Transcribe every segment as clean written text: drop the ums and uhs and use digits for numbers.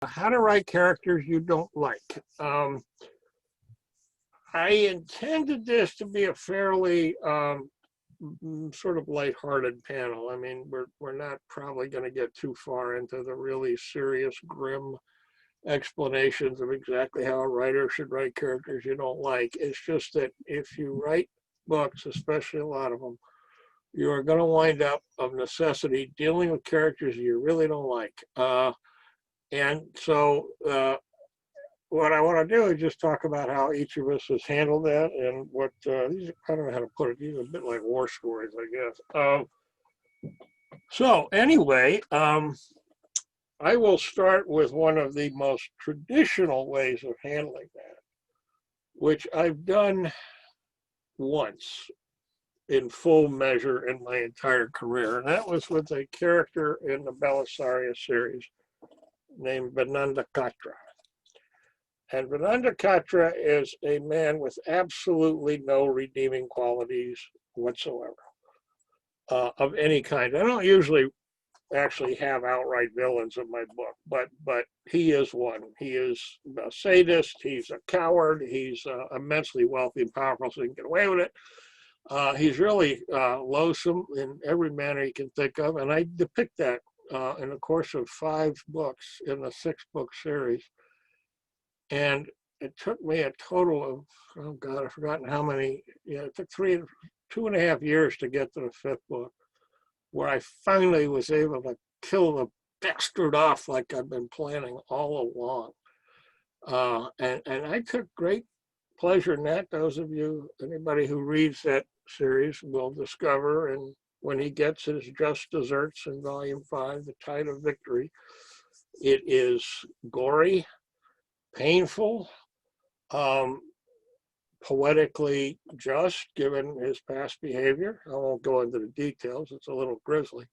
How to write characters you don't like. I intended this to be a fairly sort of lighthearted panel. I mean, we're not probably going to get too far into the really serious, grim explanations of exactly how a writer should write characters you don't like. It's just that if you write books, especially a lot of them, you are going to wind up of necessity dealing with characters you really don't like. And so what I want to do is just talk about how each of us has handled that and what, these, I don't know how to put it, these are a bit like war stories, I guess. So anyway, I will start with one of the most traditional ways of handling that, which I've done once in full measure in my entire career. And that was with a character in the Belisaria series named Vinanda Katra. And Vinanda Katra is a man with absolutely no redeeming qualities whatsoever of any kind. I don't usually actually have outright villains in my book, but he is one. He is a sadist, he's a coward, he's immensely wealthy and powerful, so he can get away with it. He's really loathsome in every manner you can think of, and I depict that in the course of 5 books in the 6-book series. And it took me a total of, oh God, I've forgotten how many, it took 2.5 years to get to the 5th book, where I finally was able to kill the bastard off like I've been planning all along. And I took great pleasure in that. Those of you, anybody who reads that series will discover, and when he gets his just desserts in volume 5, The Tide of Victory, it is gory, painful, poetically just given his past behavior. I won't go into the details, it's a little grisly.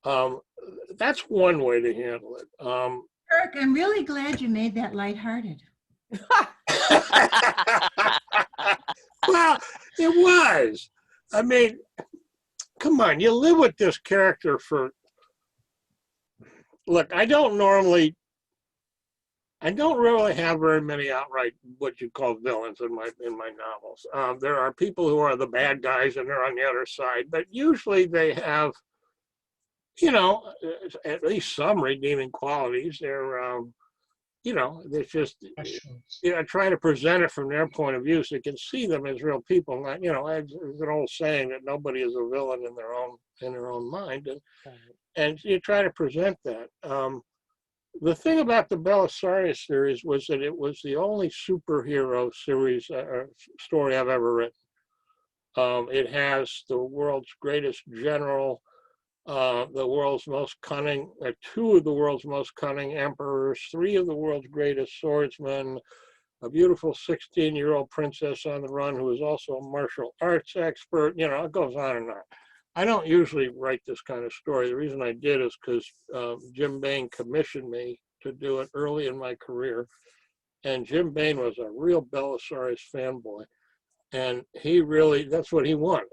That's one way to handle it. Eric, I'm really glad you made that lighthearted. Well, it was. I mean, come on, you live with this character for, look, I don't really have very many outright what you call villains in my novels. There are people who are the bad guys and they're on the other side, but usually they have, you know, at least some redeeming qualities. They're, you know, it's just, you know, trying to present it from their point of view so you can see them as real people. Not, you know, there's an old saying that nobody is a villain in their own mind, and you try to present that. The thing about the Belisaria series was that it was the only superhero series story I've ever written. It has the world's greatest general, the world's most cunning, 2 of the world's most cunning emperors, 3 of the world's greatest swordsmen, a beautiful 16-year-old princess on the run who is also a martial arts expert. You know, it goes on and on. I don't usually write this kind of story. The reason I did is because Jim Bain commissioned me to do it early in my career. And Jim Bain was a real Belisarius fanboy. And he really, that's what he wanted.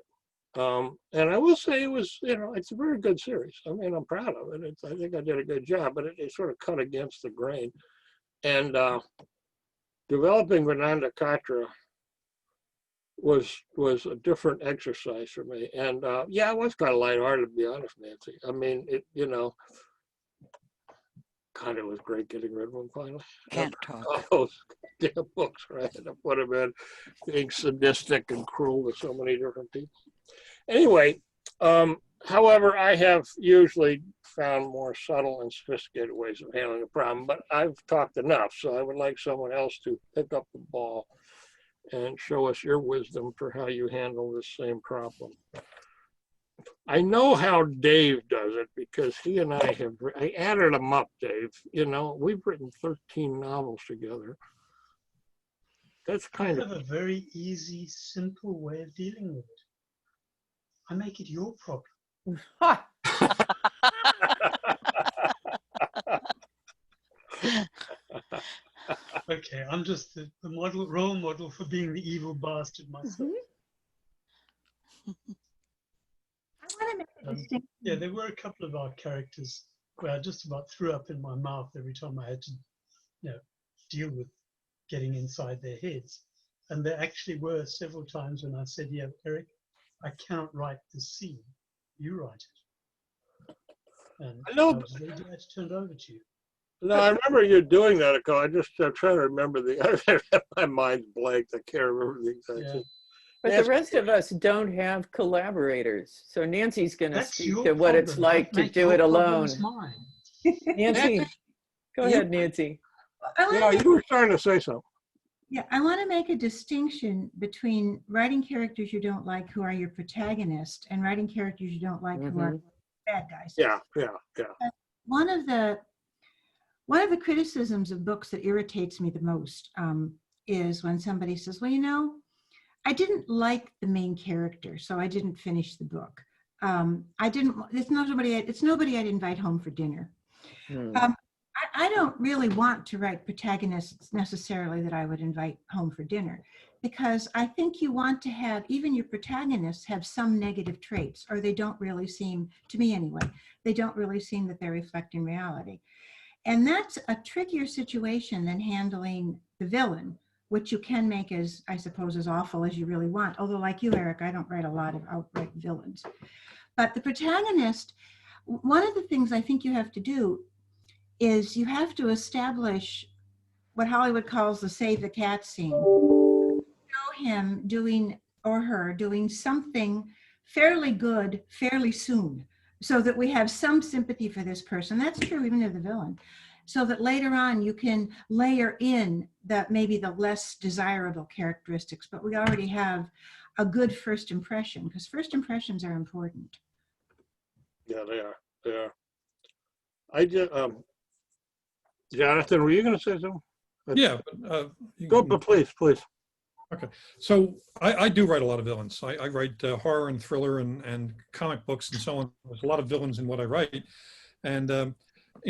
And I will say it was, you know, it's a very good series. I mean, I'm proud of it. I think I did a good job, but it sort of cut against the grain. And developing Vinanda Katra was a different exercise for me. And yeah, it was kind of lighthearted, to be honest, Nancy. I mean, it, you know, God, it was great getting rid of him finally. Can't talk. All those damn books, right? I put him in being sadistic and cruel to so many different people. Anyway, however, I have usually found more subtle and sophisticated ways of handling a problem, but I've talked enough, so I would like someone else to pick up the ball and show us your wisdom for how you handle this same problem. I know how Dave does it because he and I added him up, Dave. You know, we've written 13 novels together. That's kind of a very easy, simple way of dealing with it. I make it your problem. Okay, I'm just the role model for being the evil bastard myself. I want to make a distinction. Yeah, there were a couple of our characters where I just about threw up in my mouth every time I had to, deal with getting inside their heads. And there actually were several times when I said, yeah, Eric, I cannot write this scene. You write it. And I know. I was really glad to turn it over to you. No, I remember you doing that. I'm just trying to remember my mind's blank. I can't remember the exact Yeah. thing. But the Nancy, rest of us don't have collaborators. So Nancy's going to That's speak your to what it's problem. like Don't to make do your it alone. problems mine. Nancy, go you- ahead, Nancy. I want yeah, to make, you were starting to say something. yeah, I want to make a distinction between writing characters you don't like who are your protagonist and writing characters you don't like who are bad guys. Yeah. One of the criticisms of books that irritates me the most is when somebody says, well, I didn't like the main character, so I didn't finish the book. It's nobody I'd invite home for dinner. I don't really want to write protagonists necessarily that I would invite home for dinner, because I think you want to have, even your protagonists have some negative traits, or they don't really seem, to me anyway, they don't really seem that they're reflecting reality. And that's a trickier situation than handling the villain, which you can make as, I suppose, as awful as you really want. Although like you, Eric, I don't write a lot of outright villains. But the protagonist, one of the things I think you have to do is you have to establish what Hollywood calls the save the cat scene. Show him doing, or her doing, something fairly good fairly soon, so that we have some sympathy for this person. That's true even of the villain. So that later on you can layer in that maybe the less desirable characteristics, but we already have a good first impression, because first impressions are important. Yeah, they are. They are. I just, Jonathan, were you going to say something? Yeah. Go, but please. So I do write a lot of villains. I write horror and thriller and comic books and so on. There's a lot of villains in what I write. And,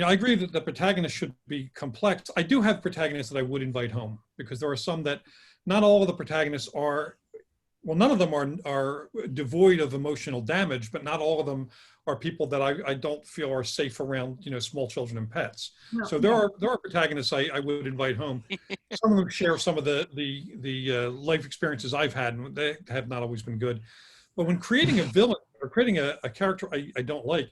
I agree that the protagonist should be complex. I do have protagonists that I would invite home, because there are some that not all of the protagonists are, well, none of them are devoid of emotional damage, but not all of them are people that I don't feel are safe around, small children and pets. No, So there are protagonists I would invite home. Some of them share some of the life experiences I've had, and they have not always been good. But when creating a villain or creating a character I don't like,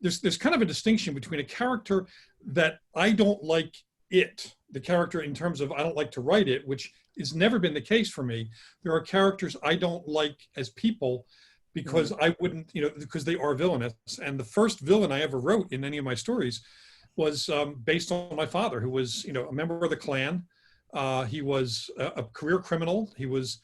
there's kind of a distinction between a character that I don't like the character in terms of I don't like to write it, which has never been the case for me. There are characters I don't like as people because I wouldn't, because they are villainous. And the first villain I ever wrote in any of my stories was based on my father, who was, a member of the Klan. He was a career criminal. He was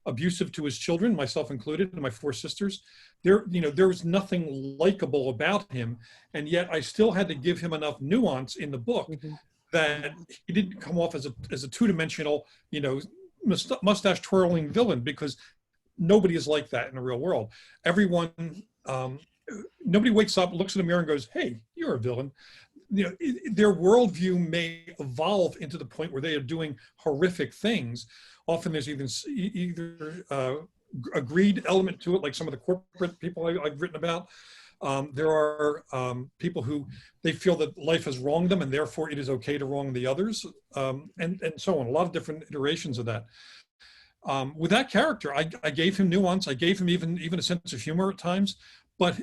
abusive to his children, myself included, and my 4 sisters. There was nothing likable about him, and yet I still had to give him enough nuance in the book that he didn't come off as a two-dimensional, mustache twirling villain, because nobody is like that in the real world. Everyone, nobody wakes up, looks in the mirror and goes, "Hey, you're a villain." Their worldview may evolve into the point where they are doing horrific things. Often there's either a greed element to it, like some of the corporate people I've written about. There are people who they feel that life has wronged them and therefore it is okay to wrong the others, and so on. A lot of different iterations of that. With that character, I gave him nuance. I gave him even a sense of humor at times, but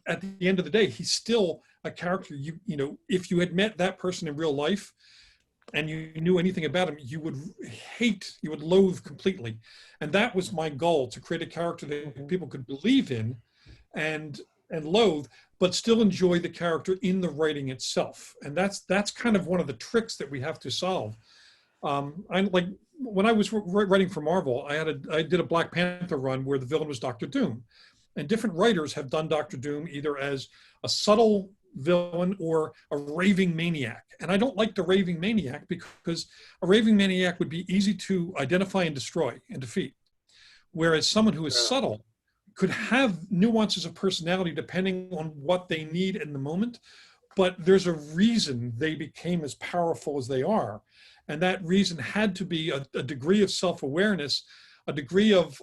at the end of the day, he's still a character. If you had met that person in real life and you knew anything about him, you would loathe completely. And that was my goal, to create a character that people could believe in and loathe, but still enjoy the character in the writing itself. And that's kind of one of the tricks that we have to solve. When I was writing for Marvel, I did a Black Panther run where the villain was Dr. Doom. And different writers have done Dr. Doom either as a subtle villain or a raving maniac. And I don't like the raving maniac, because a raving maniac would be easy to identify and destroy and defeat. Whereas someone who is subtle could have nuances of personality depending on what they need in the moment. But there's a reason they became as powerful as they are. And that reason had to be a degree of self-awareness, a degree of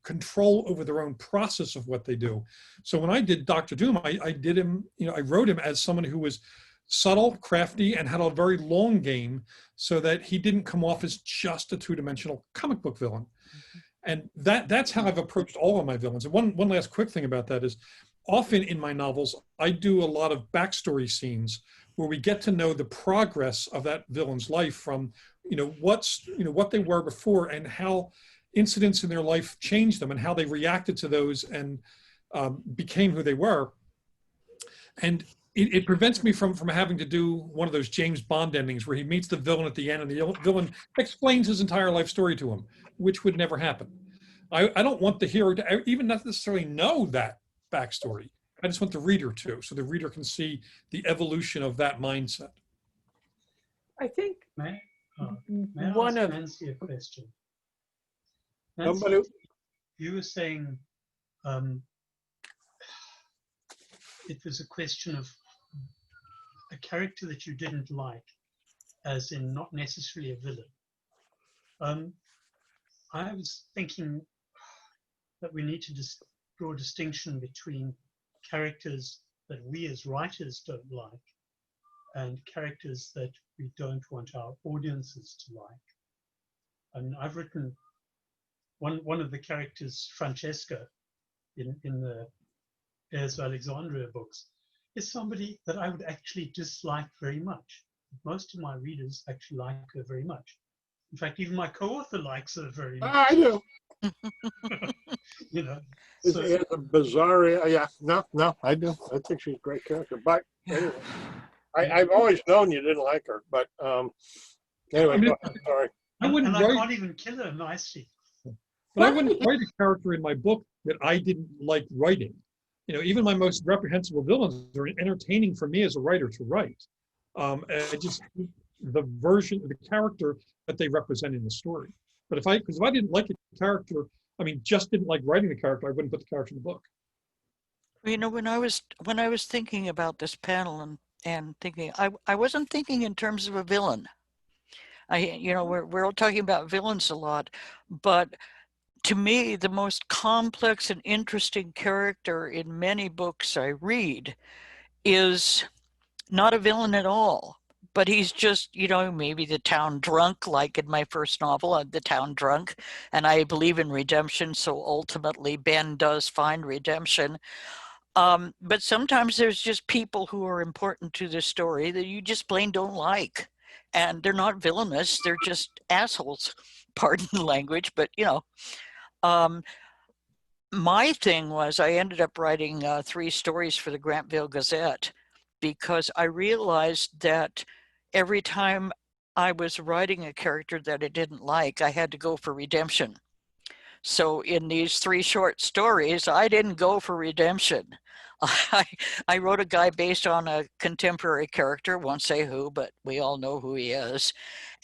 control over their own process of what they do. So when I did Dr. Doom, I did him, I wrote him as someone who was subtle, crafty, and had a very long game so that he didn't come off as just a two-dimensional comic book villain. And that's how I've approached all of my villains. And one last quick thing about that is often in my novels, I do a lot of backstory scenes where we get to know the progress of that villain's life from, what they were before and how incidents in their life changed them and how they reacted to those and became who they were. And it prevents me from having to do one of those James Bond endings where he meets the villain at the end and the villain explains his entire life story to him, which would never happen. I don't want the hero to even not necessarily know that backstory. I just want the reader to, so the reader can see the evolution of that mindset. I think May I one ask of Nancy a question? Somebody, Nancy, you were saying it was a question of a character that you didn't like, as in not necessarily a villain. I was thinking that we need to draw a distinction between characters that we as writers don't like and characters that we don't want our audiences to like. And I've written one of the characters, Francesca, in the Heirs of Alexandria books, is somebody that I would actually dislike very much. Most of my readers actually like her very much. In fact, even my co-author likes her very much. I do. So, It's a bizarre, yeah, no, I do. I think she's a great character. But anyway, I've always known you didn't like her. But anyway, go ahead, sorry. I wouldn't and I write, can't even kill her nicely. but I wouldn't write a character in my book that I didn't like writing. Even my most reprehensible villains are entertaining for me as a writer to write. I just the version of the character that they represent in the story. But if I didn't like a character, just didn't like writing the character, I wouldn't put the character in the book. When I was thinking about this panel and thinking, I wasn't thinking in terms of a villain. We're all talking about villains a lot, but to me, the most complex and interesting character in many books I read is not a villain at all, but he's just, maybe the town drunk, like in my first novel, The Town Drunk, and I believe in redemption, so ultimately Ben does find redemption. But sometimes there's just people who are important to the story that you just plain don't like. And they're not villainous, they're just assholes, pardon the language, but my thing was I ended up writing 3 stories for the Grantville Gazette because I realized that every time I was writing a character that I didn't like, I had to go for redemption. So in these 3 short stories, I didn't go for redemption. I wrote a guy based on a contemporary character, won't say who, but we all know who he is.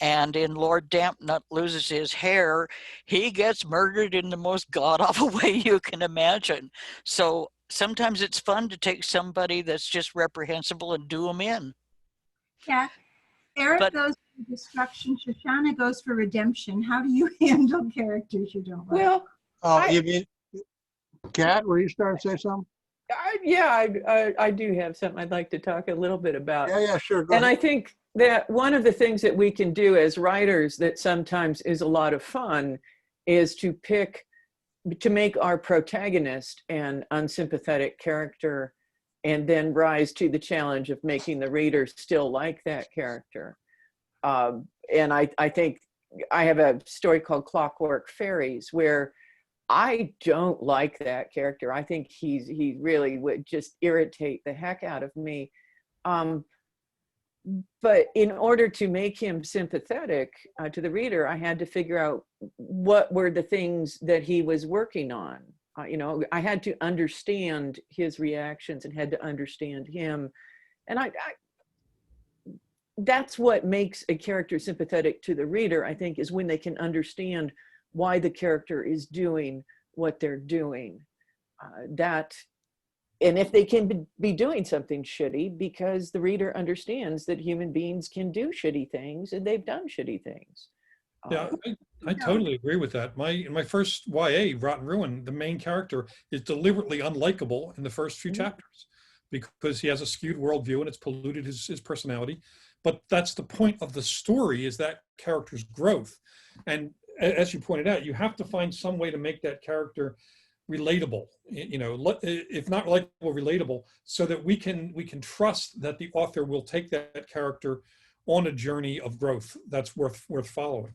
And in Lord Dampnut Loses His Hair, he gets murdered in the most god-awful way you can imagine. So sometimes it's fun to take somebody that's just reprehensible and do them in. Yeah. Eric goes for destruction. Shoshana goes for redemption. How do you handle characters you don't like? well, Oh, you mean, Kat, were you starting to say something? I do have something I'd like to talk a little bit about. Yeah, sure. Go And ahead. I think that one of the things that we can do as writers that sometimes is a lot of fun is to make our protagonist an unsympathetic character and then rise to the challenge of making the reader still like that character. And I think I have a story called Clockwork Fairies where I don't like that character. I think he really would just irritate the heck out of me. But in order to make him sympathetic to the reader, I had to figure out what were the things that he was working on. I had to understand his reactions and had to understand him. And that's what makes a character sympathetic to the reader, I think, is when they can understand why the character is doing what they're doing. And if they can be doing something shitty, because the reader understands that human beings can do shitty things and they've done shitty things. Yeah, I No. totally agree with that. In my first YA, Rotten Ruin, the main character is deliberately unlikable in the first few chapters because he has a skewed worldview and it's polluted his personality. But that's the point of the story, is that character's growth. And as you pointed out, you have to find some way to make that character relatable, you know, if not likable, relatable, so that we can trust that the author will take that character on a journey of growth that's worth following.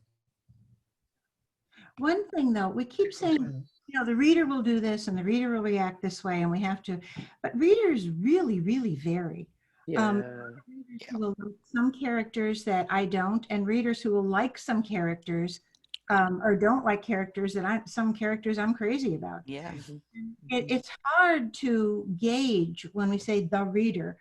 One thing though, we keep saying, you know, the reader will do this and the reader will react this way and we have to, but readers really, really vary. Yeah. Readers who will like some characters that I don't, and readers who will like some characters or don't like characters that some characters I'm crazy about. Yeah. It's hard to gauge when we say the reader,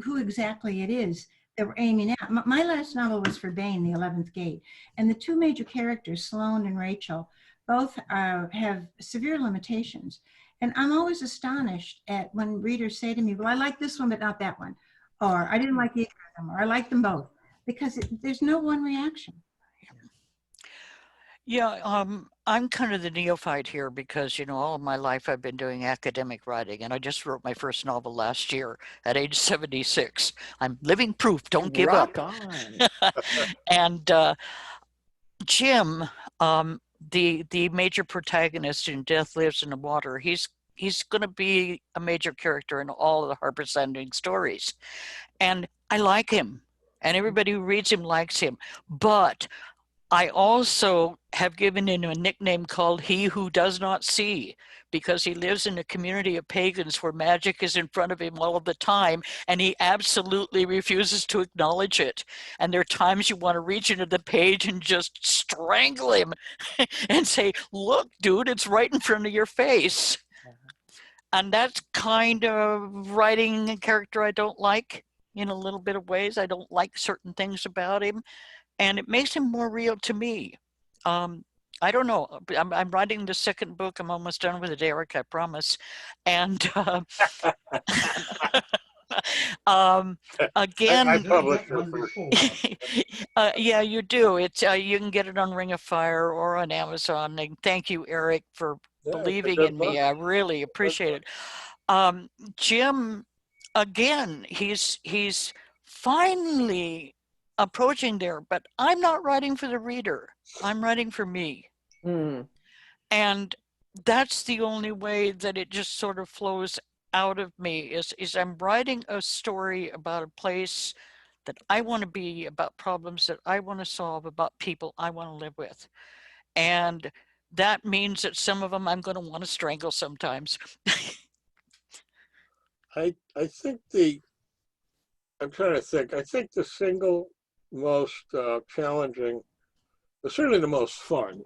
who exactly it is that we're aiming at. My last novel was for Bain, The 11th Gate, and the two major characters, Sloane and Rachel, both have severe limitations. And I'm always astonished at when readers say to me, well, I like this one, but not that one. Or I didn't like either of them, or I like them both, because there's no one reaction. Yeah, I'm kind of the neophyte here because, you know, all of my life I've been doing academic writing, and I just wrote my first novel last year at age 76. I'm living proof, don't give Rock up. on. And Jim, the major protagonist in Death Lives in the Water, he's going to be a major character in all of the Harper Sanding stories. And I like him, and everybody who reads him likes him. But I also have given him a nickname called He Who Does Not See, because he lives in a community of pagans where magic is in front of him all of the time, and he absolutely refuses to acknowledge it. And there are times you want to reach into the page and just strangle him and say, look, dude, it's right in front of your face. And that's kind of writing a character I don't like in a little bit of ways. I don't like certain things about him. And it makes him more real to me. I don't know. I'm writing the second book. I'm almost done with it, Eric, I promise. And again, I published it first. yeah, you do. It's you can get it on Ring of Fire or on Amazon. And thank you, Eric, for Yeah, it's a believing good in me. book. I really appreciate it. Jim, again, he's finally approaching there, but I'm not writing for the reader. I'm writing for me. Mm. And that's the only way that it just sort of flows out of me is I'm writing a story about a place that I want to be, about problems that I want to solve, about people I want to live with. And that means that some of them I'm going to want to strangle sometimes. I think I'm trying to think. I think the single most challenging, certainly the most fun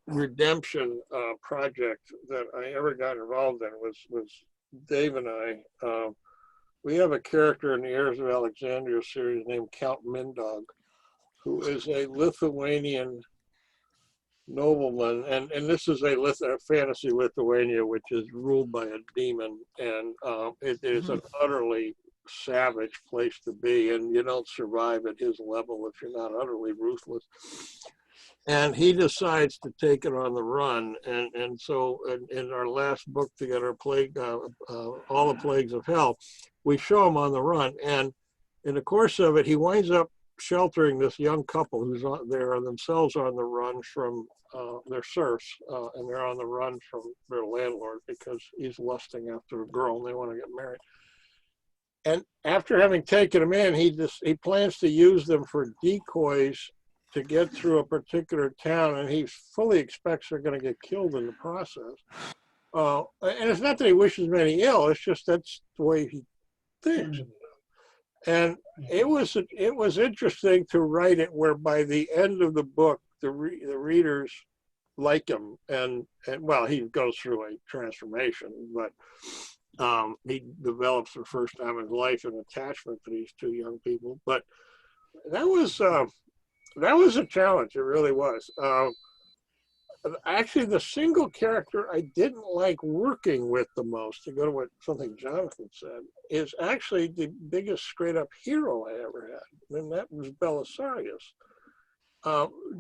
redemption project that I ever got involved in was Dave and I. We have a character in the Heirs of Alexandria series named Count Mindog, who is a Lithuanian nobleman, and this is a fantasy Lithuania, which is ruled by a demon, and it is an utterly savage place to be, and you don't survive at his level if you're not utterly ruthless. And he decides to take it on the run, and so in our last book together, All the Plagues of Hell, we show him on the run, and in the course of it, he winds up sheltering this young couple who's themselves on the run from their serfs, and they're on the run from their landlord because he's lusting after a girl and they want to get married. And after having taken them in, he plans to use them for decoys to get through a particular town, and he fully expects they're going to get killed in the process. And it's not that he wishes them any ill; it's just that's the way he thinks. And it was interesting to write it where by the end of the book, the readers like him, and well, he goes through a transformation, but he develops for the first time in his life an attachment to these two young people. But that was a challenge. It really was. Actually, the single character I didn't like working with the most, to go to something Jonathan said, is actually the biggest straight up hero I ever had, and that was Belisarius.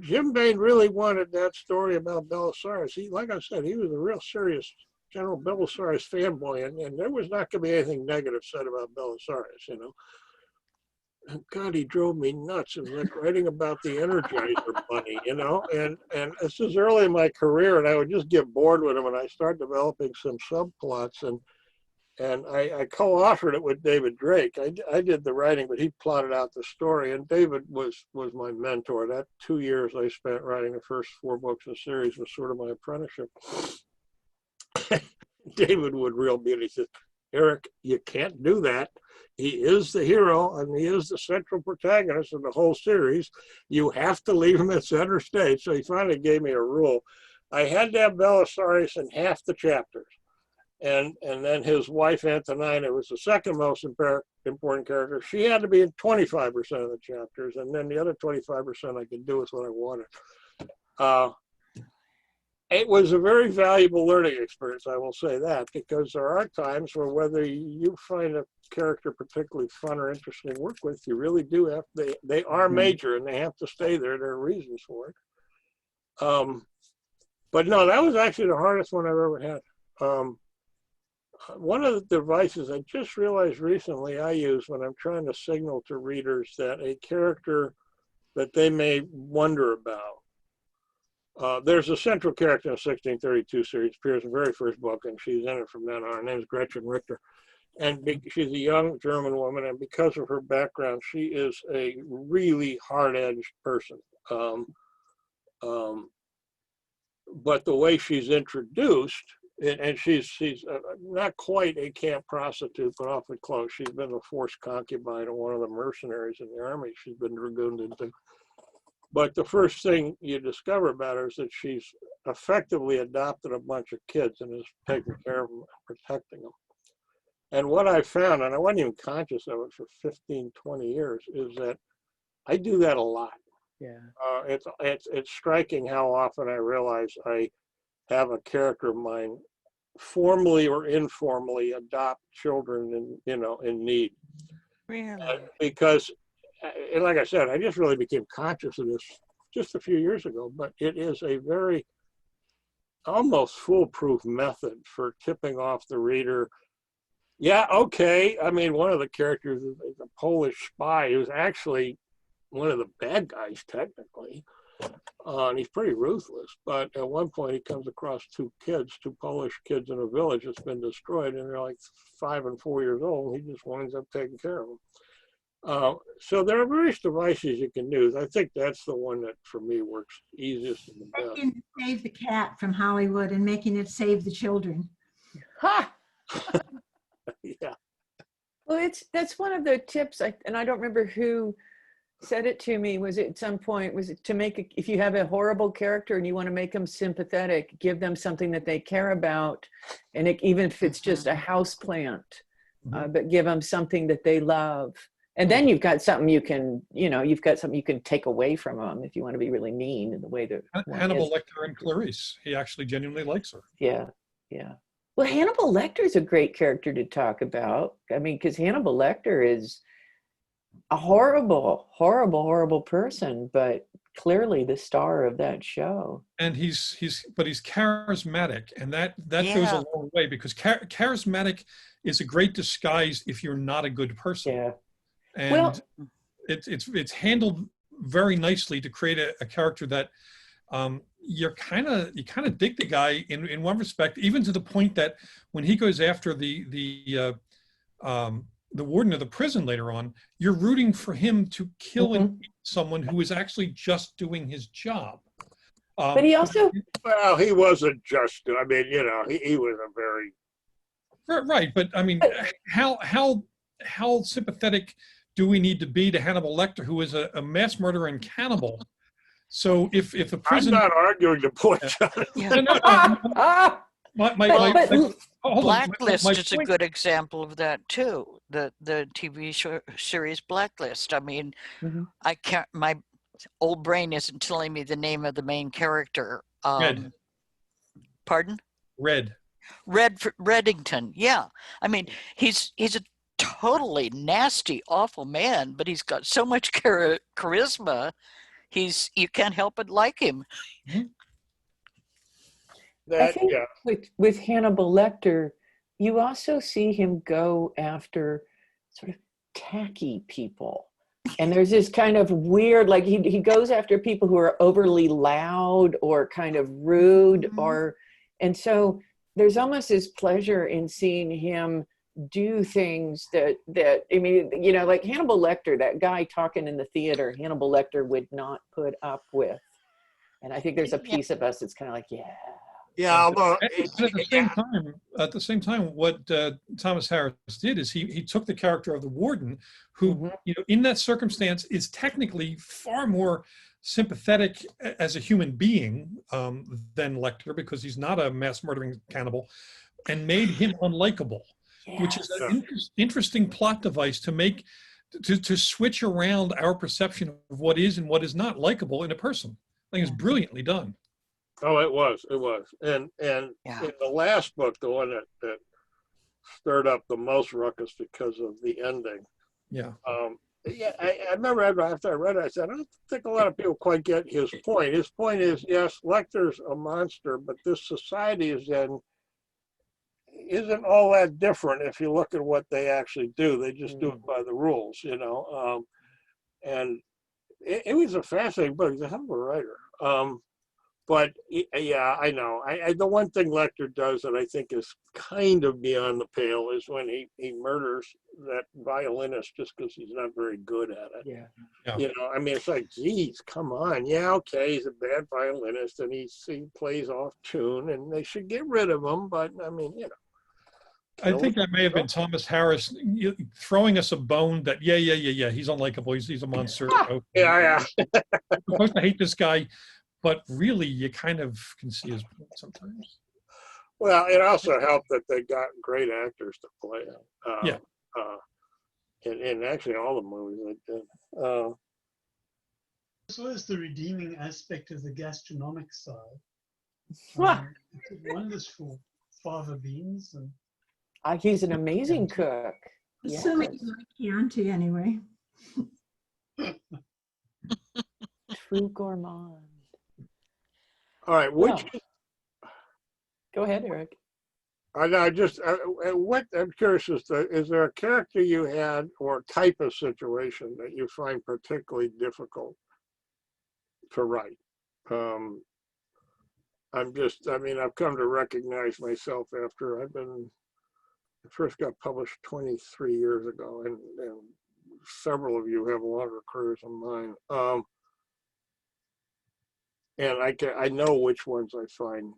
Jim Bain really wanted that story about Belisarius. He, like I said, he was a real serious General Belisarius fanboy, and there was not going to be anything negative said about Belisarius, you know. And God, he drove me nuts. It was like writing about the Energizer Bunny, you know. And this is early in my career, and I would just get bored with him, and I started developing some subplots, and I co-authored it with David Drake. I did the writing, but he plotted out the story. And David was my mentor. That 2 years I spent writing the first 4 books of the series was sort of my apprenticeship. David would reel me and he said, Eric, you can't do that. He is the hero and he is the central protagonist of the whole series. You have to leave him at center stage. So he finally gave me a rule. I had to have Belisarius in half the chapters. And then his wife, Antonina, was the second most important character. She had to be in 25% of the chapters. And then the other 25% I could do with what I wanted. It was a very valuable learning experience, I will say that, because there are times where whether you find a character particularly fun or interesting to work with, you really do have, they are major and they have to stay there. There are reasons for it. But no, that was actually the hardest one I've ever had. One of the devices I just realized recently I use when I'm trying to signal to readers that a character that they may wonder about. There's a central character in the 1632 series, appears in the very first book, and she's in it from then on. Her name is Gretchen Richter. And she's a young German woman, and because of her background, she is a really hard-edged person. But the way she's introduced, and she's not quite a camp prostitute, but awfully close. She's been a forced concubine of one of the mercenaries in the army. She's been dragooned into. But the first thing you discover about her is that she's effectively adopted a bunch of kids and is taking care of them and protecting them. And what I found, and I wasn't even conscious of it for 15, 20 years, is that I do that a lot. Yeah. It's striking how often I realize I have a character of mine formally or informally adopt children in need. Really? Because, and like I said, I just really became conscious of this just a few years ago, but it is a very almost foolproof method for tipping off the reader. Yeah, okay. I mean, one of the characters is a Polish spy who's actually one of the bad guys, technically. And he's pretty ruthless. But at one point, he comes across 2 Polish kids in a village that's been destroyed, and they're like 5 and 4 years old. And he just winds up taking care of them. So there are various devices you can use. I think that's the one that, for me, works easiest and the best. Taking Save the Cat from Hollywood and making it Save the Children. Ha! Yeah. Well, that's one of the tips, and I don't remember who said it to me. Was it at some point, was it to make, if you have a horrible character and you want to make them sympathetic, give them something that they care about, and even if it's just a house plant, but give them something that they love. And then you've got something you can take away from them if you want to be really mean in the way that Hannibal Lecter and Clarice. He actually genuinely likes her. Yeah, yeah. Well, Hannibal Lecter is a great character to talk about. I mean, because Hannibal Lecter is a horrible, horrible, horrible person, but clearly the star of that show. And he's charismatic, and that goes a long way, because charismatic is a great disguise if you're not a good person. Yeah. And it's handled very nicely to create a character that you kind of dig the guy in one respect, even to the point that when he goes after the warden of the prison later on, you're rooting for him to kill and eat someone who is actually just doing his job. But he also, well, he wasn't just. I mean, he was a very right. But I mean, how sympathetic do we need to be to Hannibal Lecter, who is a mass murderer and cannibal? So if a prison, I'm not arguing the point. Blacklist is a good example of that too. The TV series Blacklist. I mean, I can't. My old brain isn't telling me the name of the main character. Red. Pardon? Reddington. Yeah. I mean, he's a totally nasty, awful man, but he's got so much charisma. you can't help but like him. I That, think yeah. with Hannibal Lecter, you also see him go after sort of tacky people. And there's this kind of weird, like he goes after people who are overly loud or kind of rude, or, and so there's almost this pleasure in seeing him do things that I mean, you know, like Hannibal Lecter, that guy talking in the theater, Hannibal Lecter would not put up with. And I think there's a piece of us that's kind of like, yeah. Yeah, although And at the same time, what Thomas Harris did is he took the character of the warden, who, you know, in that circumstance is technically far more sympathetic as a human being than Lecter, because he's not a mass murdering cannibal, and made him unlikable, which is an interesting plot device to make to switch around our perception of what is and what is not likable in a person. I think it's brilliantly done. Oh, it was. And Yeah. in the last book, the one that stirred up the most ruckus because of the ending. Yeah. Yeah, I remember after I read it, I said, I don't think a lot of people quite get his point. His point is, yes, Lecter's a monster, but this society isn't all that different if you look at what they actually do. They just do it by the rules, you know. And it was a fascinating book. He's a hell of a writer. But yeah, I know. The one thing Lecter does that I think is kind of beyond the pale is when he murders that violinist just because he's not very good at it. Yeah. You know, I mean, it's like, geez, come on. Yeah, okay, he's a bad violinist and he plays off tune, and they should get rid of him. But I mean, you know. I think that may have been Thomas Harris throwing us a bone that, yeah, he's unlikable. He's a monster. Okay. Yeah. I'm supposed to hate this guy, but really you kind of can see his point sometimes. Well, it also helped that they got great actors to play it. And actually all the movies they did. As well as the redeeming aspect of the gastronomic side. It wonders for fava beans and. He's an amazing cook. Assuming you like Chianti anyway. True gourmand. All right, Go ahead, Eric. what I'm curious is there a character you had or type of situation that you find particularly difficult to write? I've come to recognize myself after I first got published 23 years ago, and several of you have longer careers than mine. And I know which ones I find.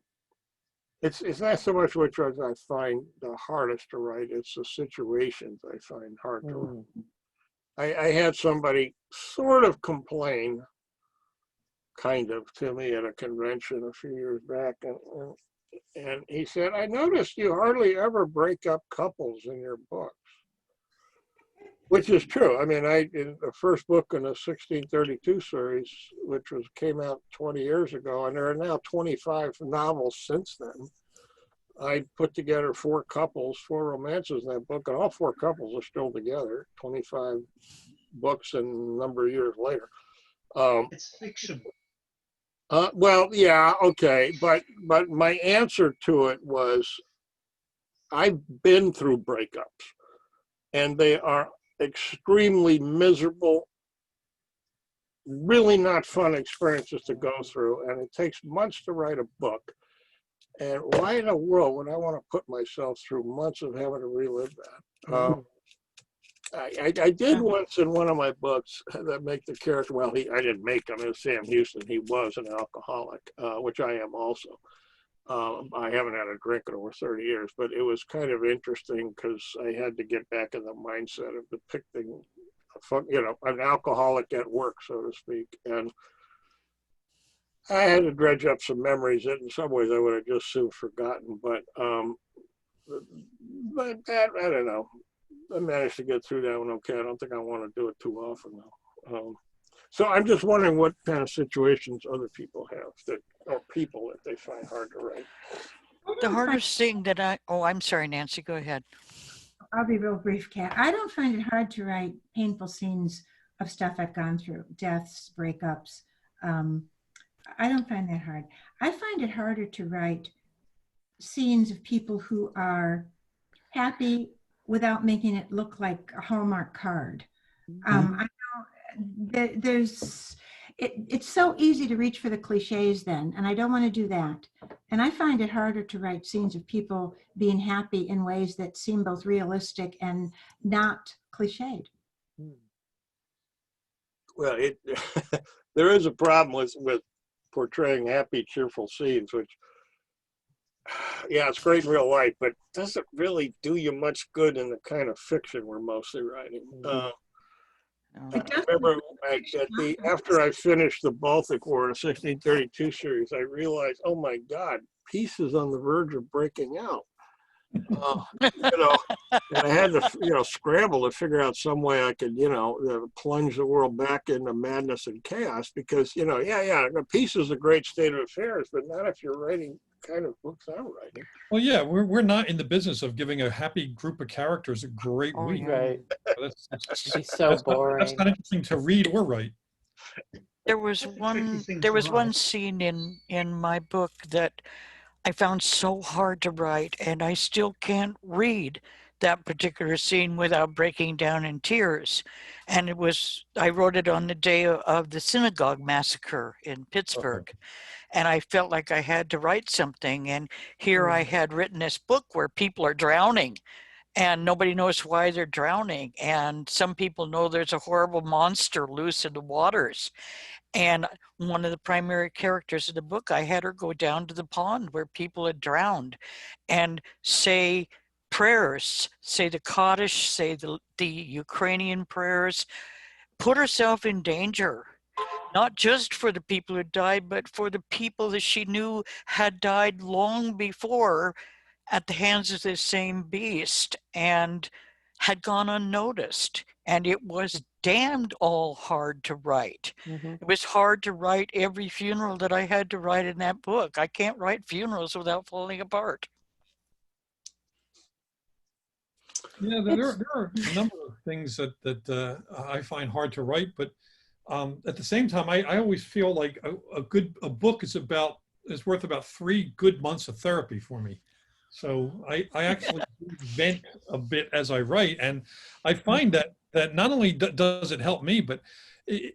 It's not so much which ones I find the hardest to write, it's the situations I find hard to write. I had somebody sort of complain, kind of, to me at a convention a few years back, and he said, I noticed you hardly ever break up couples in your books. Which is true. I mean, in the first book in the 1632 series, which came out 20 years ago, and there are now 25 novels since then. I put together 4 romances in that book, and all 4 couples are still together, 25 books and a number of years later. It's fiction. Well, yeah, okay, but my answer to it was, I've been through breakups, and they are extremely miserable, really not fun experiences to go through, and it takes months to write a book. And why in the world would I want to put myself through months of having to relive that? I did once in one of my books that make the character, well, I didn't make him as Sam Houston. He was an alcoholic, which I am also. I haven't had a drink in over 30 years, but it was kind of interesting because I had to get back in the mindset of depicting, an alcoholic at work, so to speak. And I had to dredge up some memories that in some ways I would have just soon forgotten. But that, I don't know. I managed to get through that one okay. I don't think I want to do it too often though. So I'm just wondering what kind of situations other people have or people that they find hard to write. The hardest thing that I'm sorry, Nancy, go ahead. I'll be real brief, Kat. I don't find it hard to write painful scenes of stuff I've gone through, deaths, breakups. I don't find that hard. I find it harder to write scenes of people who are happy without making it look like a Hallmark card. I know there's it's so easy to reach for the cliches then, and I don't want to do that. And I find it harder to write scenes of people being happy in ways that seem both realistic and not cliched. Well, there is a problem with portraying happy, cheerful scenes, which, yeah, it's great in real life, but doesn't really do you much good in the kind of fiction we're mostly writing. I remember after I finished the Baltic War in the 1632 series, I realized, oh my God, peace is on the verge of breaking out. You know, and I had to, scramble to figure out some way I could, plunge the world back into madness and chaos because, peace is a great state of affairs, but not if you're writing kind of books I'm writing. Well, yeah, we're not in the business of giving a happy group of characters a great week. Right. That's She's so boring. That's not interesting to read or write. There was That's a tricky one. thing There to was one write. scene in my book that I found so hard to write, and I still can't read that particular scene without breaking down in tears. And I wrote it on the day of the synagogue massacre in Pittsburgh. And I felt like I had to write something. And here I had written this book where people are drowning and nobody knows why they're drowning. And some people know there's a horrible monster loose in the waters. And one of the primary characters of the book, I had her go down to the pond where people had drowned and say prayers, say the Kaddish, say the Ukrainian prayers, put herself in danger, not just for the people who died, but for the people that she knew had died long before at the hands of this same beast and had gone unnoticed. And it was damned all hard to write. It was hard to write every funeral that I had to write in that book. I can't write funerals without falling apart. Yeah, there are a number of things that I find hard to write, but at the same time, I always feel like a book is worth about 3 good months of therapy for me. So I actually vent a bit as I write, and I find that not only does it help me, but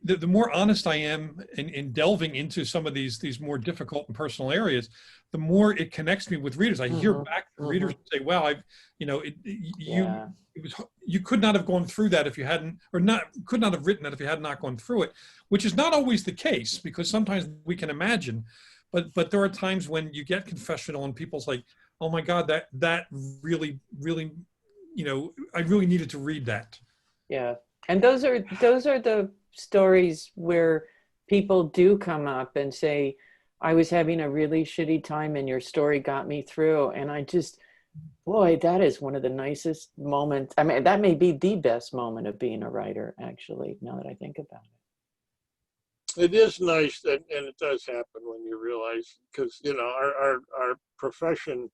the more honest I am in delving into some of these more difficult and personal areas, the more it connects me with readers. I hear back from readers say, "Wow, you could not have gone through that if you hadn't, could not have written that if you had not gone through it," which is not always the case because sometimes we can imagine, but there are times when you get confessional and people's like, "Oh my God, that really, I really needed to read that." Yeah, and those are the stories where people do come up and say, "I was having a really shitty time, and your story got me through." And I just, boy, that is one of the nicest moments. I mean, that may be the best moment of being a writer, actually. Now that I think about it. It is nice, and it does happen when you realize, because our profession,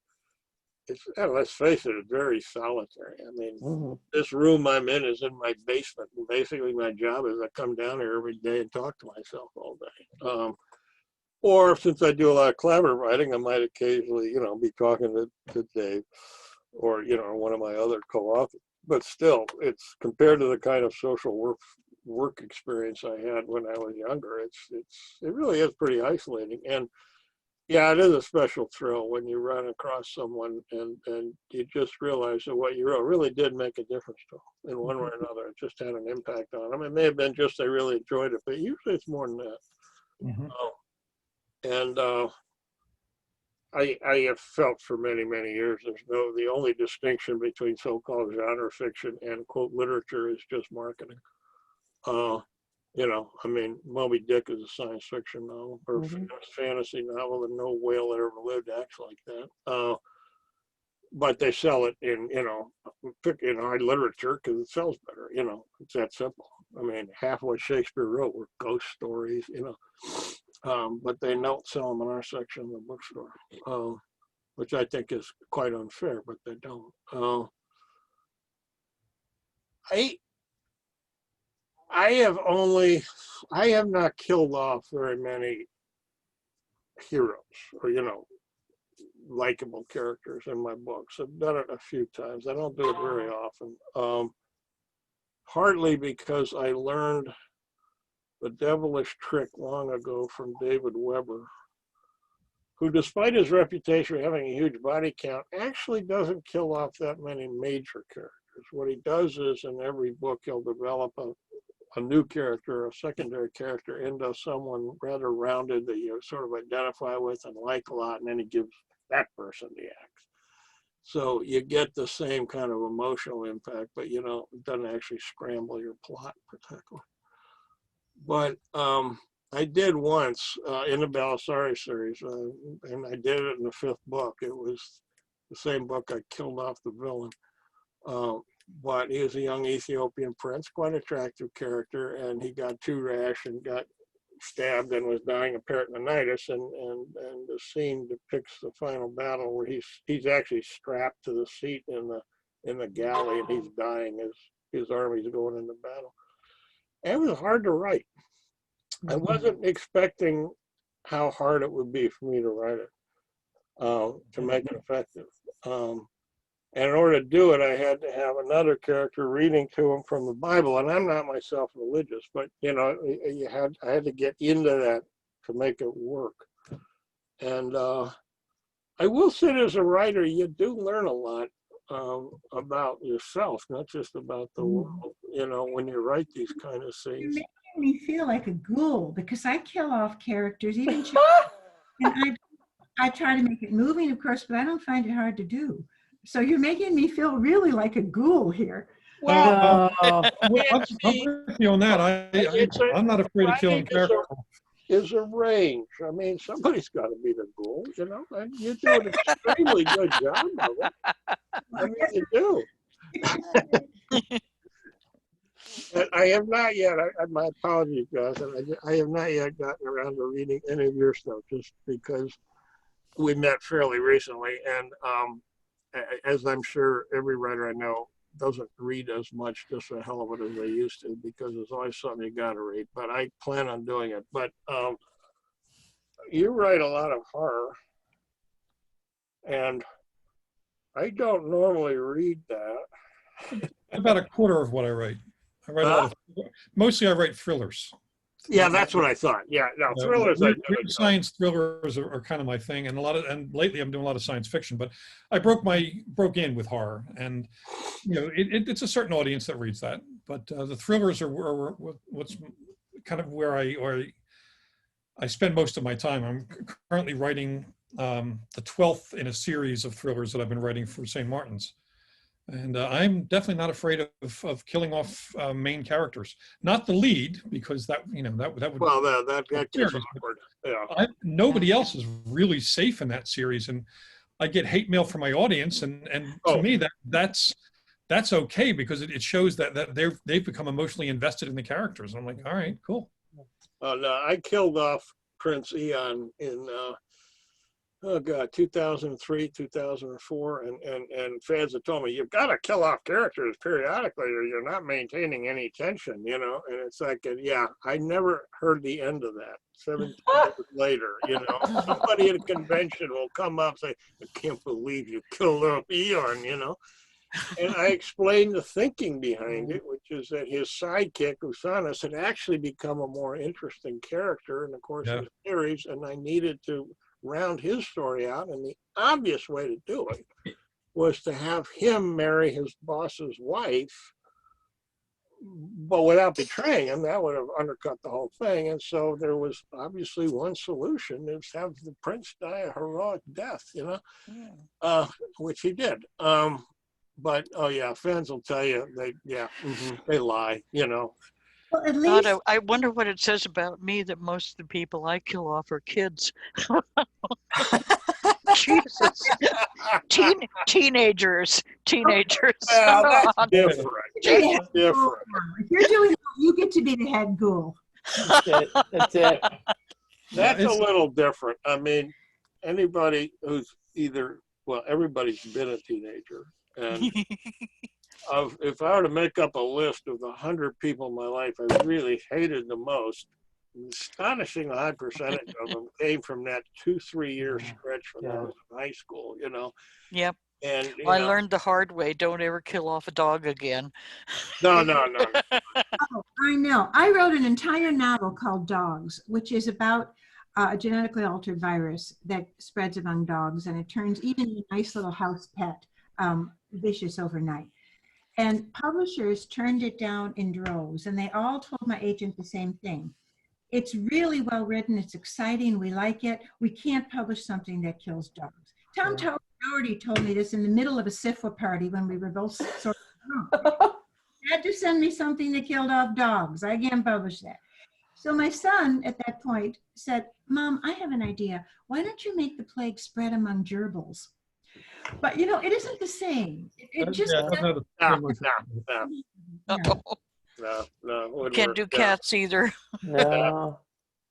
let's face it, it's very solitary. I mean, this room I'm in is in my basement, and basically my job is I come down here every day and talk to myself all day. Or since I do a lot of collaborative writing, I might occasionally, be talking to Dave or one of my other co-authors. But still, it's compared to the kind of social work experience I had when I was younger. It really is pretty isolating. And yeah, it is a special thrill when you run across someone and you just realize that what you wrote really did make a difference to them in one way or another. It just had an impact on them. It may have been just they really enjoyed it, but usually it's more than that. And I have felt for many, many years the only distinction between so-called genre fiction and quote literature is just marketing. I mean, Moby Dick is a science fiction novel or fantasy novel, and no whale that ever lived acts like that. But they sell it in high literature because it sells better. It's that simple. I mean, half of what Shakespeare wrote were ghost stories. But they don't sell them in our section of the bookstore, which I think is quite unfair. But they don't. I have not killed off very many heroes or, likable characters in my books. I've done it a few times. I don't do it very often. Partly because I learned the devilish trick long ago from David Weber, who, despite his reputation for having a huge body count, actually doesn't kill off that many major characters. What he does is, in every book, he'll develop a new character, a secondary character, into someone rather rounded that you sort of identify with and like a lot, and then he gives that person the axe. So you get the same kind of emotional impact, but it doesn't actually scramble your plot particularly. But I did once in the Belisari series, and I did it in the 5th book. It was the same book I killed off the villain. But he was a young Ethiopian prince, quite attractive character, and he got too rash and got stabbed and was dying of peritonitis. And the scene depicts the final battle where he's actually strapped to the seat in the galley, and he's dying as his army's going into battle. And it was hard to write. I wasn't expecting how hard it would be for me to write it, to make it effective. And in order to do it, I had to have another character reading to him from the Bible. And I'm not myself religious, but I had to get into that to make it work. And I will say, as a writer, you do learn a lot about yourself, not just about the world. When you write these kind of You're scenes. making me feel like a ghoul because I kill off characters, even and I try to make it moving, of course, but I don't find it hard to do. So you're making me feel really like a ghoul here. Well, I'm with you on that. I'm not afraid of killing characters. Is a range. I mean, somebody's got to be the ghoul, and you do an extremely good job of it. I mean, you do. And I have not yet, my apologies, guys, I have not yet gotten around to reading any of your stuff, just because we met fairly recently. And as I'm sure every writer I know doesn't read as much, just a hell of it, as they used to, because there's always something you got to read. But I plan on doing it. But you write a lot of horror, and I don't normally read that. About a quarter of what I write. I write a lot of, mostly I write thrillers. Yeah, that's what I thought. Yeah, no, thrillers. Weird science thrillers are kind of my thing, and lately I'm doing a lot of science fiction. But I broke in with horror, and it's a certain audience that reads that. But the thrillers are what's kind of where I spend most of my time. I'm currently writing the 12th in a series of thrillers that I've been writing for St. Martin's. And I'm definitely not afraid of killing off main characters. Not the lead, because that would. Well, that gets awkward. Yeah. Nobody else is really safe in that series, and I get hate mail from my audience, and to me that's okay, because it shows that they've become emotionally invested in the characters. And I'm like, all right, cool. No, I killed off Prince Eon in 2003, 2004, and fans have told me, you've got to kill off characters periodically or you're not maintaining any tension, and it's like, yeah, I never heard the end of that. 17 years later, somebody at a convention will come up and say, I can't believe you killed off Eon, and I explained the thinking behind it, which is that his sidekick, Usanis, had actually become a more interesting character in the course of the series, and I needed to round his story out, and the obvious way to do it was to have him marry his boss's wife, but without betraying him. That would have undercut the whole thing. And so there was obviously one solution, is have the prince die a heroic death, which he did. But fans will tell you they lie, Well, at God, least I wonder what it says about me that most of the people I kill off are kids. Jesus. Teenagers. Well, that's different. That's different. if you're doing that, you get to be the head ghoul. That's it. That's a little different. I mean, anybody who's everybody's been a teenager. And if I were to make up a list of the 100 people in my life I really hated the most, an astonishing high percentage of them came from that 2-3 year stretch when I Yeah. was in high school, you know. Yep. And I learned the hard way. Don't ever kill off a dog again. no. Oh, I know. I wrote an entire novel called Dogs, which is about a genetically altered virus that spreads among dogs, and it turns even a nice little house pet vicious overnight. And publishers turned it down in droves, and they all told my agent the same thing. It's really well written. It's exciting. We like it. We can't publish something that kills dogs. Tom Doherty told me this in the middle of a SIFWA party when we were both sort of drunk. You had to send me something that killed off dogs. I can't publish that. So my son at that point said, Mom, I have an idea. Why don't you make the plague spread among gerbils? But you know, it isn't the same. It just Yeah, I don't know the No, framework. no. no, wouldn't Can't work. do Yeah. cats either. No.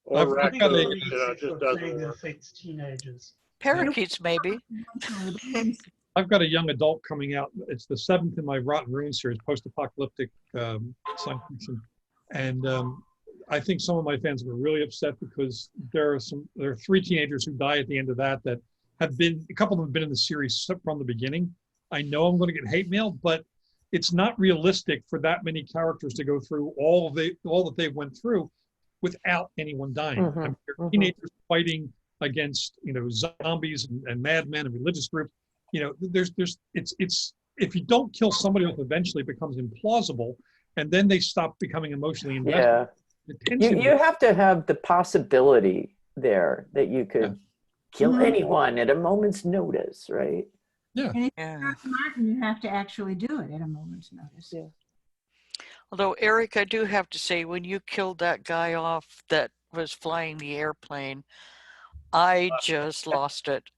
Or I've I think got raccoons, a- you know, it just doesn't plague that work. affects teenagers. Parakeets, maybe. I've got a young adult coming out. It's the 7th in my Rotten Rune series, post-apocalyptic science fiction. And I think some of my fans were really upset because there are 3 teenagers who die at the end of that have been, a couple of them have been in the series from the beginning. I know I'm going to get hate mail, but it's not realistic for that many characters to go through all that they went through without anyone dying. I mean, they're teenagers fighting against, you know, zombies and madmen and religious groups. You know, it's if you don't kill somebody else, eventually it becomes implausible, and then they stop becoming emotionally invested. Yeah. The tension You have to have the possibility there that you could kill anyone at a moment's notice, right? And if Yeah. you're not Martin, you have to actually do it at a moment's notice. Yeah. Although, Eric, I do have to say, when you killed that guy off that was flying the airplane, I just lost it.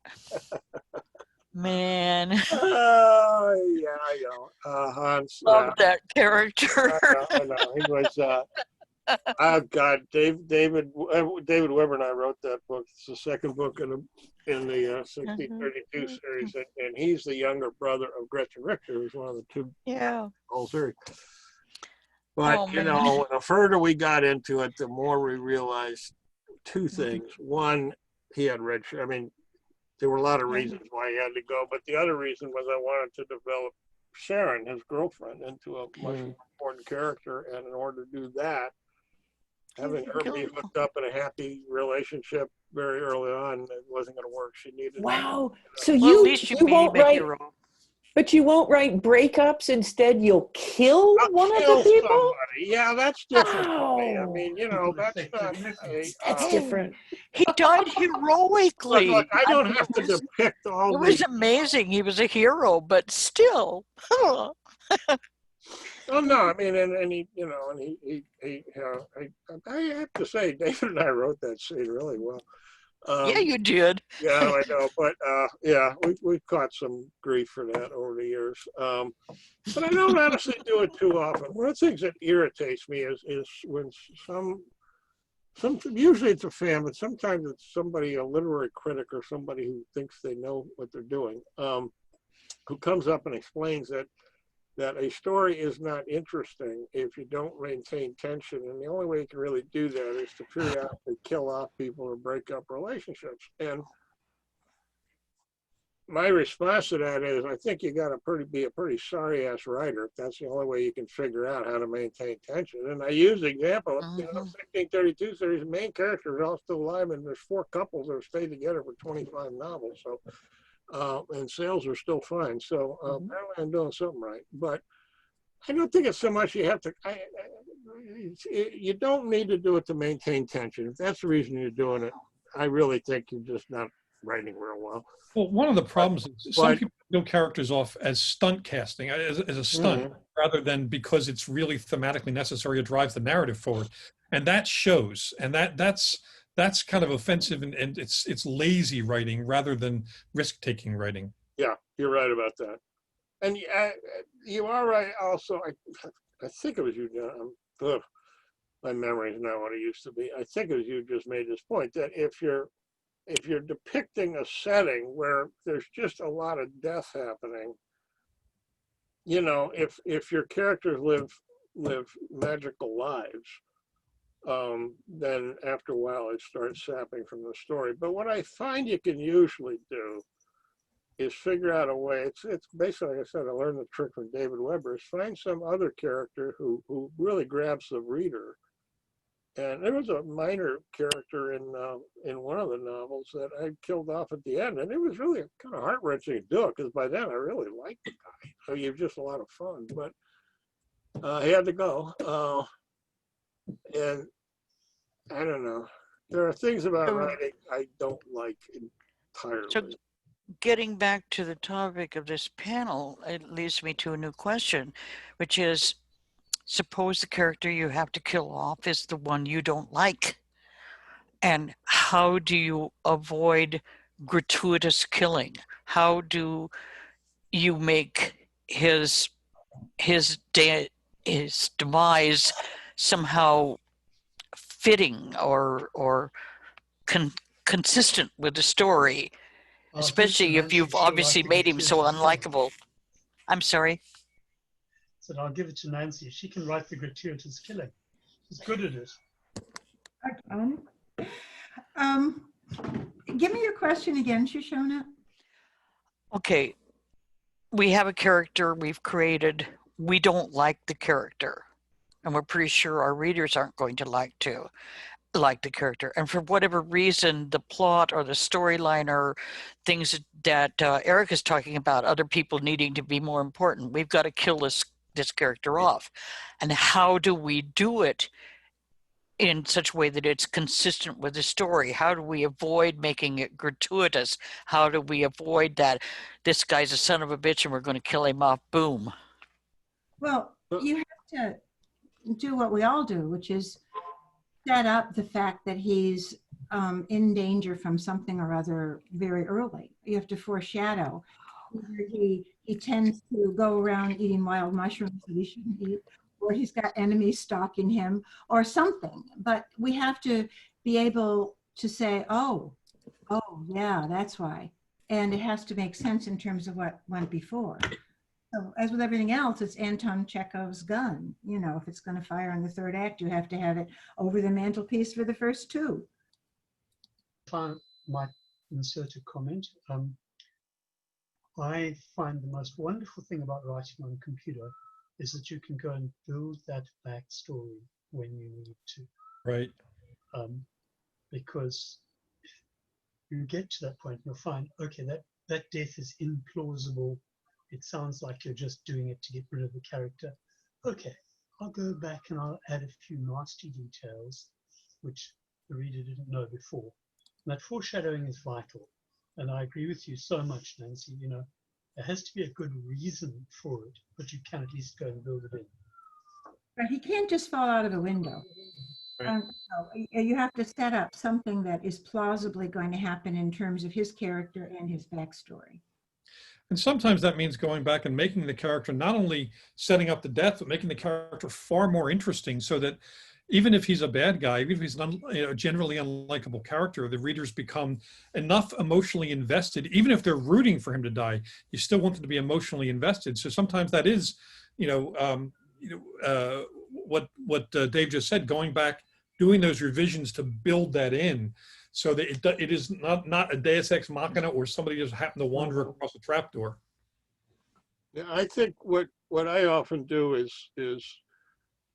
Man, Oh, yeah, I know. Hans, yeah. love that character. I know. He was, oh God, David Weber and I wrote that book. It's the second book in the 1632 series, and he's the younger brother of Gretchen Richter, who's one of the 2 Yeah. whole series. But Oh, you man. know, the further we got into it, the more we realized 2 things. One, he had red shirt. I mean, there were a lot of reasons why he had to go, but the other reason was I wanted to develop Sharon, his girlfriend, into a much more important character, and in order to do that, having her be hooked up in a happy relationship very early on, it wasn't going to work. She needed. Wow. So Well, at least you made won't him a write, hero. but you won't write breakups. Instead, you'll kill one of Kill the people. somebody. Yeah, that's different. For me. I Wow. mean, you know, that's not. That's different. He died heroically. Look, I don't mean, have to depict all it was the. amazing. He was a hero, but still. Oh no, I mean, and he, you know, and I have to say, David and I wrote that scene really well. Yeah, you did. Yeah, I know, but yeah, we caught some grief for that over the years. But I don't honestly do it too often. One of the things that irritates me is when some usually it's a fan, but sometimes it's somebody, a literary critic or somebody who thinks they know what they're doing, who comes up and explains that a story is not interesting if you don't maintain tension. And the only way you can really do that is to periodically kill off people or break up relationships. And my response to that is, I think you got to be a pretty sorry ass writer if that's the only way you can figure out how to maintain tension. And I use the example of, you know, 1632 series, the main characters are all still alive, and there's 4 couples that have stayed together for 25 novels. So, and sales are still fine. So apparently I'm doing something right. But I don't think it's so much you have to, you don't need to do it to maintain tension. If that's the reason you're doing it, I really think you're just not writing real well. Well, one of the problems is some people build characters off as stunt casting, as a stunt, rather than because it's really thematically necessary. It drives the narrative forward, and that shows. And that's kind of offensive, and it's lazy writing rather than risk-taking writing. Yeah, you're right about that. And you are right. Also, I think it was you, John. My memory is not what it used to be. I think it was you just made this point that if you're depicting a setting where there's just a lot of death happening, if your characters live magical lives, then after a while it starts sapping from the story. But what I find you can usually do is figure out a way. It's basically, like I said, I learned the trick from David Weber, is find some other character who really grabs the reader. And there was a minor character in one of the novels that I killed off at the end, and it was really kind of heart-wrenching to do it, because by then I really liked the guy. So he was just a lot of fun, but he had to go. And I don't know. There are things about So- writing I don't like entirely. So getting back to the topic of this panel, it leads me to a new question, which is, suppose the character you have to kill off is the one you don't like. And how do you avoid gratuitous killing? How do you make his demise somehow fitting or consistent with the story, I'll give especially to if Nancy, you've she'll write obviously the made him so gratuitous killing. unlikable? I'm sorry. So I'll give it to Nancy. She can write the gratuitous killing. She's good at it. Give me your question again, Shoshona. Okay, we have a character we've created. We don't like the character, and we're pretty sure our readers aren't going to like the character. And for whatever reason, the plot or the storyline or things that Eric is talking about, other people needing to be more important, we've got to kill this character off. And how do we do it in such a way that it's consistent with the story? How do we avoid making it gratuitous? How do we avoid that this guy's a son of a bitch and we're going to kill him off? Boom. Well, you have to do what we all do, which is set up the fact that he's in danger from something or other very early. You have to foreshadow. Either he tends to go around eating wild mushrooms that he shouldn't eat, or he's got enemies stalking him, or something. But we have to be able to say, oh, yeah, that's why. And it has to make sense in terms of what went before. So as with everything else, it's Anton Chekhov's gun. You know, if it's going to fire in the third act, you have to have it over the mantelpiece for the first two. If I might insert a comment, I find the most wonderful thing about writing on a computer is that you can go and build that backstory when you need to. Right. Because you get to that point and you'll find, okay, that death is implausible. It sounds like you're just doing it to get rid of the character. Okay, I'll go back and I'll add a few nasty details which the reader didn't know before. And that foreshadowing is vital. And I agree with you so much, Nancy. You know, there has to be a good reason for it, but you can at least go and build it in. But he can't just fall out of a window. Right. So you have to set up something that is plausibly going to happen in terms of his character and his backstory. And sometimes that means going back and making the character, not only setting up the death, but making the character far more interesting, so that even if he's a bad guy, even if he's a generally unlikable character, the readers become enough emotionally invested. Even if they're rooting for him to die, you still want them to be emotionally invested. So sometimes that is, what Dave just said, going back, doing those revisions to build that in, so that it is not a Deus Ex Machina or somebody just happened to wander across a trapdoor. Yeah, I think what I often do is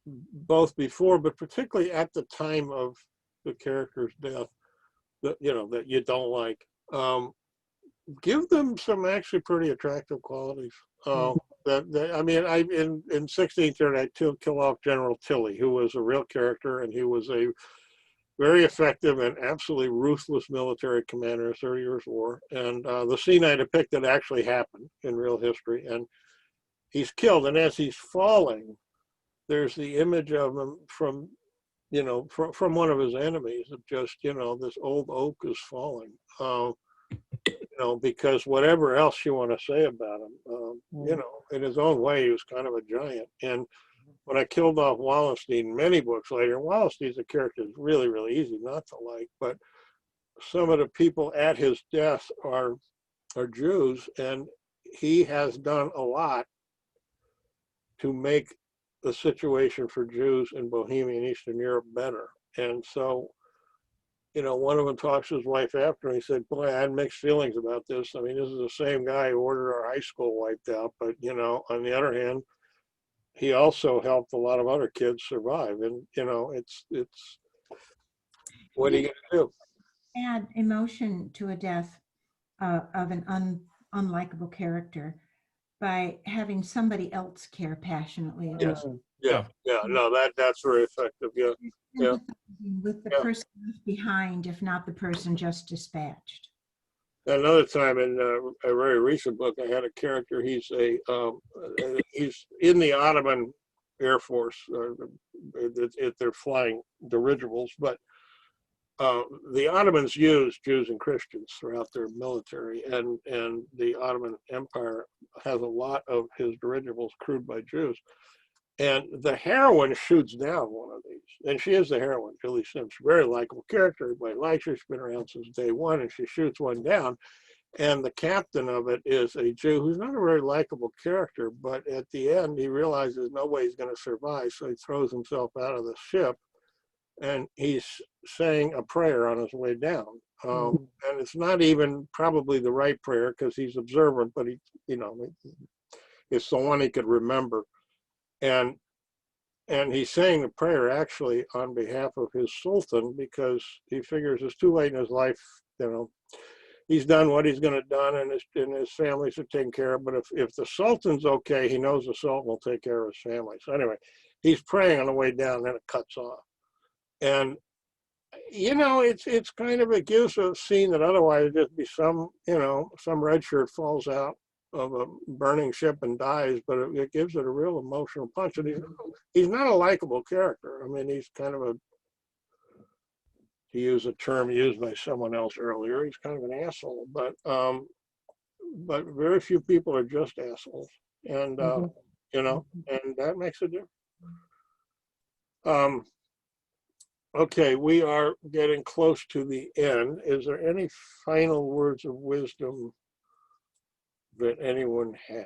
both before, but particularly at the time of the character's death, that you don't like, give them some actually pretty attractive qualities. In 16th Year, I kill off General Tilly, who was a real character, and he was a very effective and absolutely ruthless military commander in 30 Years' War. And the scene I depicted actually happened in real history. And he's killed. And as he's falling, there's the image of him from one of his enemies of just, this old oak is falling. Because whatever else you want to say about him, in his own way, he was kind of a giant. And when I killed off Wallenstein, many books later, Wallenstein's a character that's really, really easy not to like, but some of the people at his death are Jews, and he has done a lot to make the situation for Jews in Bohemia and Eastern Europe better. And so, you know, one of them talks to his wife after, and he said, boy, I had mixed feelings about this. I mean, this is the same guy who ordered our high school wiped out. But, you know, on the other hand, he also helped a lot of other kids survive. And, you know, it's what are you going to do? Add emotion to a death of an unlikable character by having somebody else care passionately about Yes. Yeah. No, that's very effective. Yeah. Yeah. empathizing with the Yeah. person left behind, if not the person just dispatched. Another time in a very recent book, I had a character. He's in the Ottoman Air Force. They're flying dirigibles, but the Ottomans used Jews and Christians throughout their military, and the Ottoman Empire has a lot of his dirigibles crewed by Jews. And the heroine shoots down one of these, and she is the heroine, Julie Sims, very likable character. Everybody likes her. She's been around since day one, and she shoots one down. And the captain of it is a Jew who's not a very likable character, but at the end he realizes no way he's going to survive, so he throws himself out of the ship, and he's saying a prayer on his way down. And it's not even probably the right prayer because he's observant, but he, you know, it's the one he could remember. And he's saying the prayer actually on behalf of his sultan, because he figures it's too late in his life. You know, he's done what he's going to done, and his family's are taken care of. But if the sultan's okay, he knows the sultan will take care of his family. So anyway, he's praying on the way down, then it cuts off. And you know, it's kind of, it gives a scene that otherwise would just be some, you know, some red shirt falls out of a burning ship and dies, but it gives it a real emotional punch. And he's not a likable character. I mean, he's kind of a, to use a term used by someone else earlier, he's kind of an asshole. But very few people are just assholes, and you know, and that makes a difference. Okay, we are getting close to the end. Is there any final words of wisdom that anyone has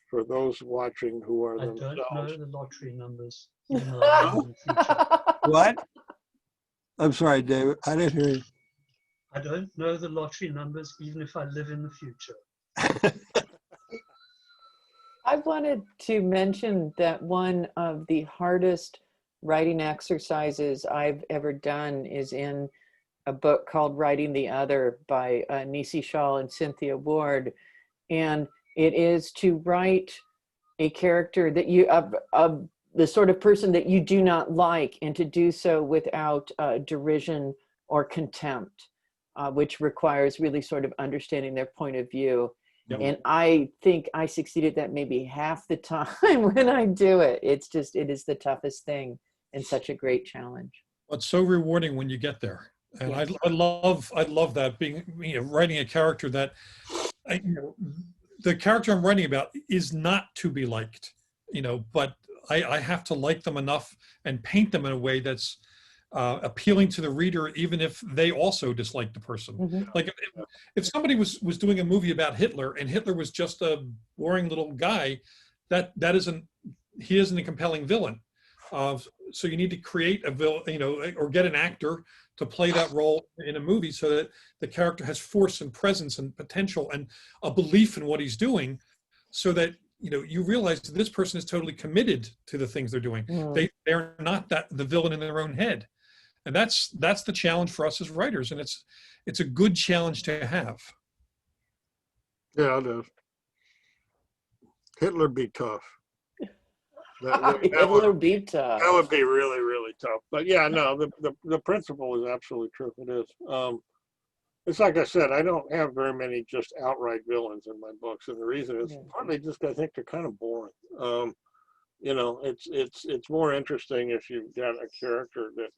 for those watching who are I don't know themselves? the lottery numbers. Even though I live in the future. What? I'm sorry, David. I didn't hear you. I don't know the lottery numbers, even if I live in the future. I wanted to mention that one of the hardest writing exercises I've ever done is in a book called Writing the Other by Nisi Shaw and Cynthia Ward. And it is to write a character that you, the sort of person that you do not like, and to do so without derision or contempt, which requires really sort of understanding their point of view. Yep. And I think I succeeded that maybe half the time when I do it. It's just, it is the toughest thing and such a great challenge. It's so rewarding when you get there. And yes. I love that, being, you know, writing a character that, you know, the character I'm writing about is not to be liked, you know, but I have to like them enough and paint them in a way that's appealing to the reader, even if they also dislike the person. Mm-hmm. Like if somebody was doing a movie about Hitler and Hitler was just a boring little guy, he isn't a compelling villain. So you need to create a villain, you know, or get an actor to play that role in a movie so that the character has force and presence and potential and a belief in what he's doing, so that, you know, you realize that this person is totally committed to the things they're doing. Mm. They're not the villain in their own head. And that's the challenge for us as writers. And it's a good challenge to have. Yeah, it is. Hitler be tough. That would be tough. That would be really, really tough. But yeah, no, the principle is absolutely true. It is. It's like I said, I don't have very many just outright villains in my books, and the reason is partly just I think they're kind of boring. You know, it's more interesting if you've got a character that,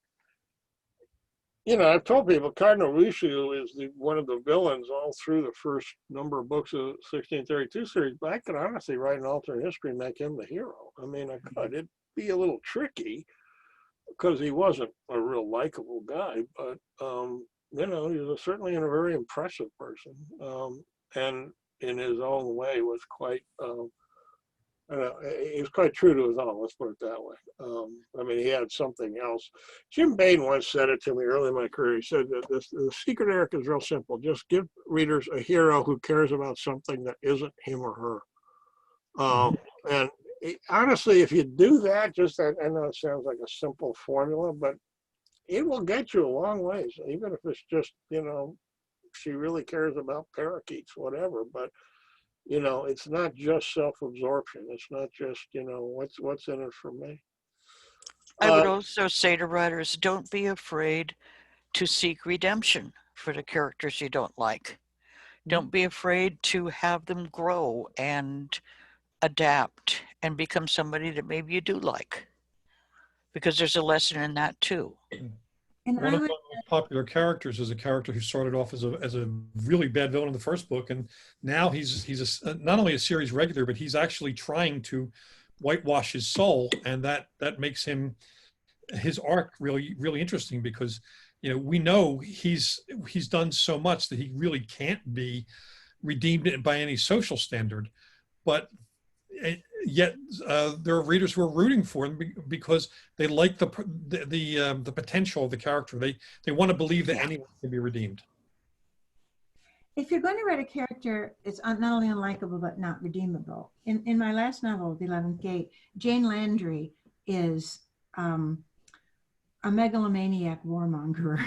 you know, I've told people Cardinal Richelieu is one of the villains all through the first number of books of the 1632 series, but I could honestly write an alternate history and make him the hero. I mean, I could. It'd be a little tricky because he wasn't a real likable guy, but, you know, he was certainly a very impressive person, and in his own way was quite, he was quite true to his own, let's put it that way. I mean, he had something else. Jim Bain once said it to me early in my career. He said that the secret, Eric, is real simple. Just give readers a hero who cares about something that isn't him or her. And honestly, if you do that, just that, I know it sounds like a simple formula, but it will get you a long ways, even if it's just, she really cares about parakeets, whatever. But it's not just self-absorption. It's not just, what's in it for me. I would also say to writers, don't be afraid to seek redemption for the characters you don't like. Don't be afraid to have them grow and adapt and become somebody that maybe you do like, because there's a lesson in that too. And One of my most popular characters is a character who started off as a really bad villain in the first book, and now he's not only a series regular, but he's actually trying to whitewash his soul, and that makes his arc really interesting, because we know he's done so much that he really can't be redeemed by any social standard, but yet there are readers who are rooting for him because they like the potential of the character. They want to believe that anyone can be redeemed. If you're going to write a character, it's not only unlikable but not redeemable. In my last novel, The 11th Gate, Jane Landry is a megalomaniac warmonger,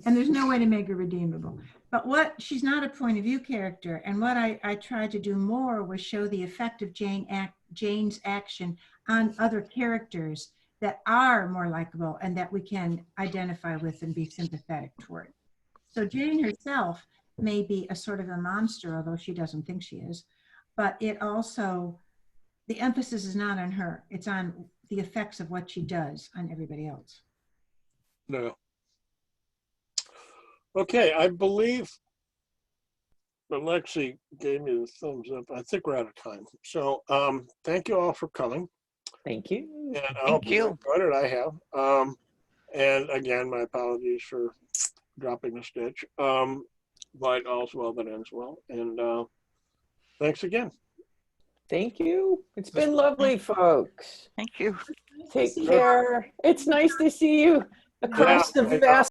and there's no way to make her redeemable. But she's not a point of view character, and what I tried to do more was show the effect of Jane's action on other characters that are more likable and that we can identify with and be sympathetic toward. So Jane herself may be a sort of a monster, although she doesn't think she is, but it also, the emphasis is not on her, it's on the effects of what she does on everybody else. No. Okay, I believe Alexi gave me the thumbs up. I think we're out of time. So thank you all for coming. Thank you. And I hope you enjoyed it. I have. And again, my apologies for dropping the stitch. But all's well that ends well. And thanks again. Thank you. It's been lovely, folks. Thank you. Take care. It's nice to see you across the vast